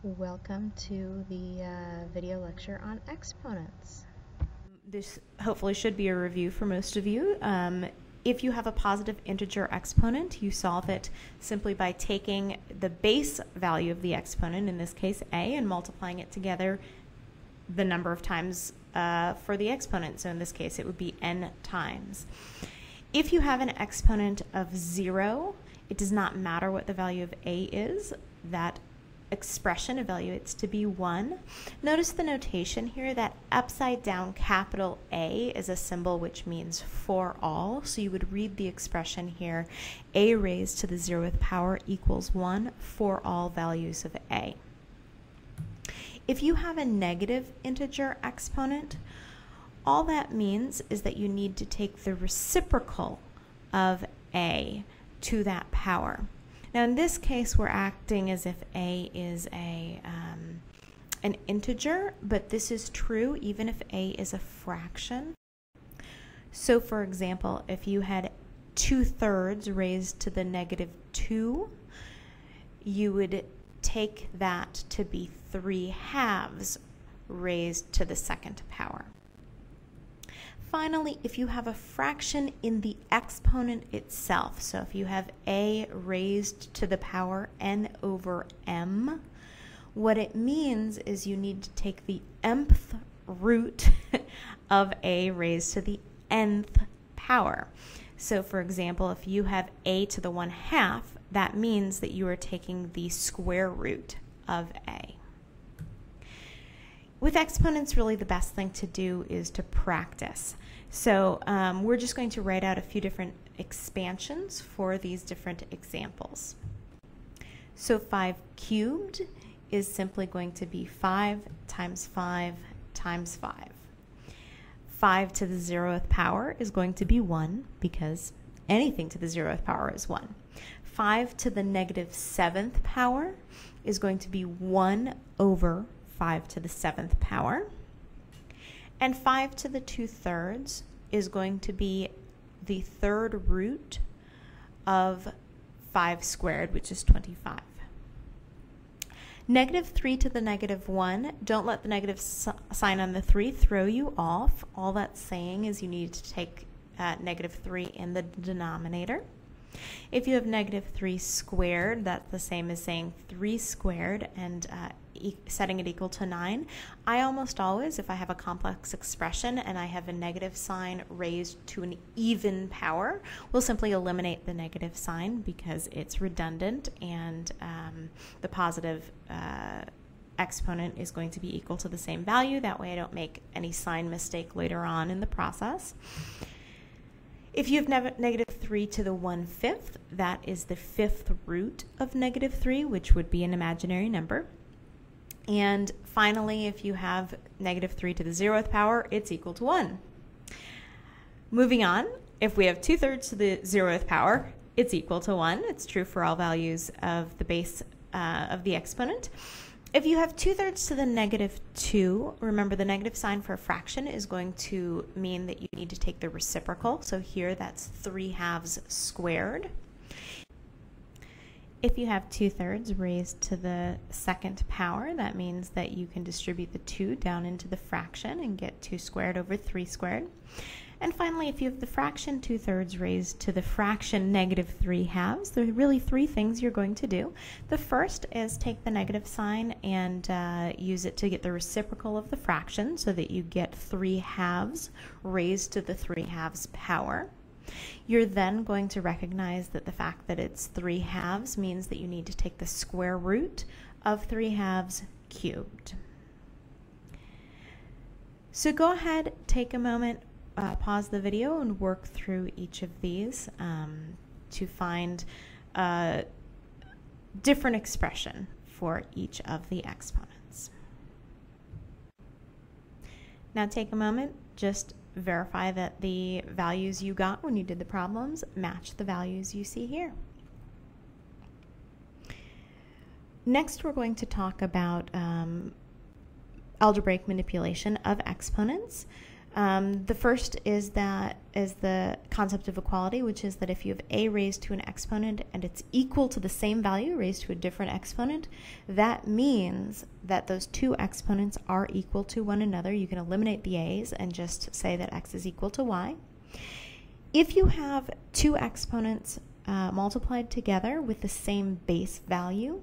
Welcome to the video lecture on exponents. This hopefully should be a review for most of you. If you have a positive integer exponent, you solve it simply by taking the base value of the exponent, in this case a, and multiplying it together the number of times for the exponent. So in this case it would be n times. If you have an exponent of 0, it does not matter what the value of a is. That expression evaluates to be 1. Notice the notation here, that upside down capital A is a symbol which means for all. So you would read the expression here, a raised to the 0th power equals 1 for all values of a. If you have a negative integer exponent, all that means is that you need to take the reciprocal of a to that power. Now in this case we're acting as if a is an integer, but this is true even if a is a fraction. So for example, if you had 2/3 raised to the -2, you would take that to be 3/2 raised to the 2nd power. Finally, if you have a fraction in the exponent itself, so if you have a raised to the power n over m, what it means is you need to take the mth root of a raised to the nth power. So for example, if you have a to the 1/2, that means that you are taking the square root of a. With exponents, really the best thing to do is to practice. So we're just going to write out a few different expansions for these different examples. So 5 cubed is simply going to be 5 times 5 times 5. 5 to the 0th power is going to be 1 because anything to the 0th power is 1. 5 to the -7th power is going to be 1 over 5 to the 7th power, and 5 to the 2/3 is going to be the 3rd root of 5 squared, which is 25. -3 to the -1, don't let the negative sign on the 3 throw you off. All that's saying is you need to take -3 in the denominator. If you have -3 squared, that's the same as saying 3 squared and setting it equal to 9. I almost always, if I have a complex expression and I have a negative sign raised to an even power, will simply eliminate the negative sign because it's redundant, and the positive exponent is going to be equal to the same value. That way I don't make any sign mistake later on in the process. If you have -3 to the 1/5, that is the 5th root of -3, which would be an imaginary number. And finally, if you have -3 to the 0th power, it's equal to 1. Moving on, if we have 2/3 to the 0th power, it's equal to 1. It's true for all values of the base of the exponent. If you have 2/3 to the -2, remember the negative sign for a fraction is going to mean that you need to take the reciprocal. So here that's 3/2 squared. If you have 2/3 raised to the 2nd power, that means that you can distribute the 2 down into the fraction and get 2 squared over 3 squared. And finally, if you have the fraction 2/3 raised to the fraction -3/2, there are really 3 things you're going to do. The first is take the negative sign and use it to get the reciprocal of the fraction so that you get 3/2 raised to the 3/2 power. You're then going to recognize that the fact that it's 3/2 means that you need to take the square root of 3/2 cubed. So go ahead, take a moment, pause the video and work through each of these to find a different expression for each of the exponents. Now take a moment, just verify that the values you got when you did the problems match the values you see here. Next, we're going to talk about algebraic manipulation of exponents. The first is the concept of equality, which is that if you have a raised to an exponent and it's equal to the same value raised to a different exponent, that means that those two exponents are equal to one another. You can eliminate the a's and just say that x is equal to y. If you have two exponents multiplied together with the same base value,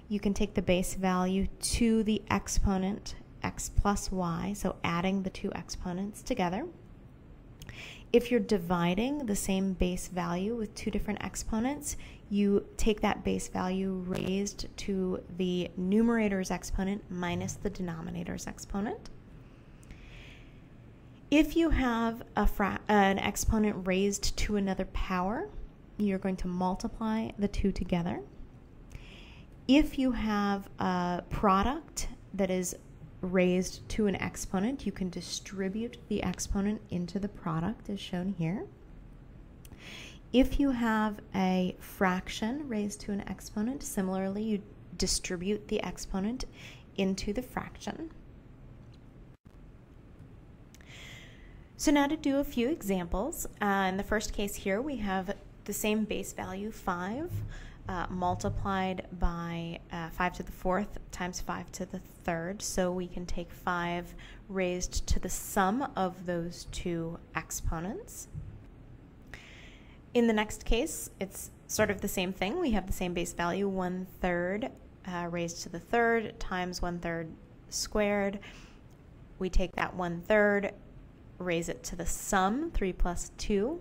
you can take the base value to the exponent x plus y, so adding the two exponents together. If you're dividing the same base value with two different exponents, you take that base value raised to the numerator's exponent minus the denominator's exponent. If you have an exponent raised to another power, you're going to multiply the two together. If you have a product that is raised to an exponent, you can distribute the exponent into the product as shown here. If you have a fraction raised to an exponent, similarly you distribute the exponent into the fraction. So now to do a few examples. In the first case here, we have the same base value, 5, multiplied by 5 to the 4th times 5 to the 3rd. So we can take 5 raised to the sum of those two exponents. In the next case, it's sort of the same thing. We have the same base value, 1/3 raised to the 3rd times 1/3 squared. We take that 1/3, raise it to the sum, 3 plus 2.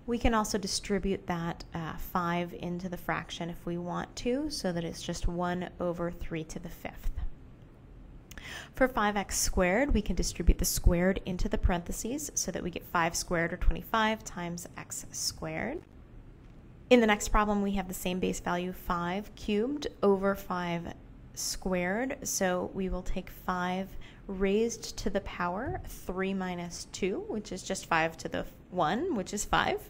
We can also distribute that 5 into the fraction if we want to, so that it's just 1/3 to the 5th. For 5x squared, we can distribute the squared into the parentheses so that we get 5 squared, or 25, times x squared. In the next problem, we have the same base value, 5 cubed over 5 squared, so we will take 5 raised to the power 3 minus 2, which is just 5 to the 1, which is 5.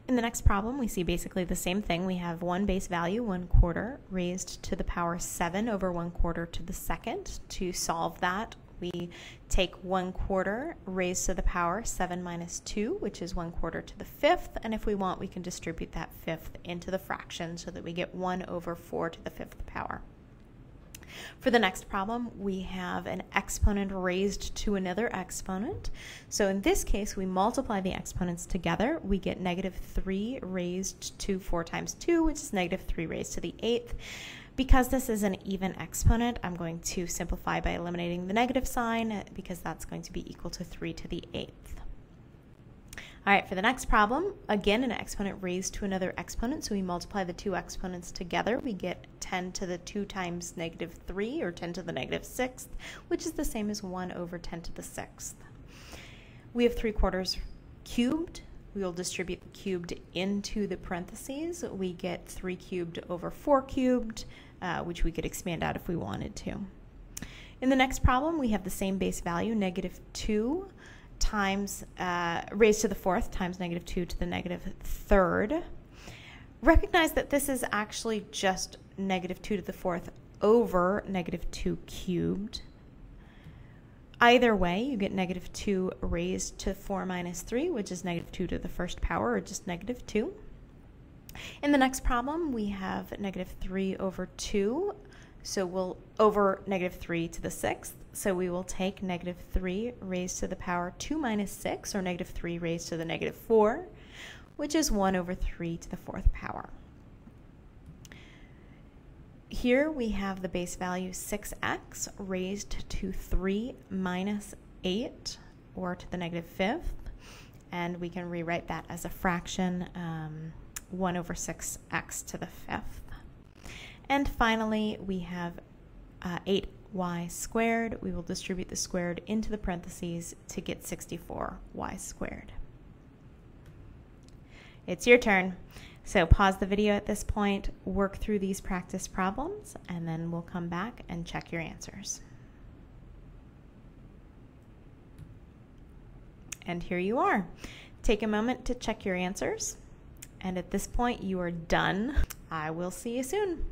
In the next problem, we see basically the same thing. We have one base value, 1/4, raised to the power 7 over 1/4 to the 2nd. To solve that, we take 1/4 raised to the power 7 minus 2, which is 1/4 to the 5th, and if we want, we can distribute that 5th into the fraction so that we get 1/4 to the 5th power. For the next problem, we have an exponent raised to another exponent. So in this case, we multiply the exponents together. We get -3 raised to 4 times 2, which is -3 raised to the 8th. Because this is an even exponent, I'm going to simplify by eliminating the negative sign, because that's going to be equal to 3 to the 8th. All right, for the next problem, again, an exponent raised to another exponent, so we multiply the two exponents together. We get 10 to the 2 times -3, or 10 to the -6th, which is the same as 1/10 to the 6th. We have 3/4 cubed. We will distribute the cubed into the parentheses. We get 3 cubed over 4 cubed, which we could expand out if we wanted to. In the next problem, we have the same base value, -2, times raised to the 4th times -2 to the -3rd. Recognize that this is actually just -2 to the 4th over -2 cubed. Either way, you get -2 raised to 4 minus 3, which is -2 to the 1st power, or just -2. In the next problem, we have -3 over 2. So we'll over -3 to the 6th. So we will take -3 raised to the power 2 minus 6, or -3 raised to the -4, which is 1/3 to the 4th power. Here we have the base value 6x raised to 3 minus 8, or to the -5th. And we can rewrite that as a fraction, 1/6x to the 5th. And finally, we have 8y squared. We will distribute the squared into the parentheses to get 64y squared. It's your turn. So pause the video at this point, work through these practice problems, and then we'll come back and check your answers. And here you are. Take a moment to check your answers. And at this point, you are done. I will see you soon.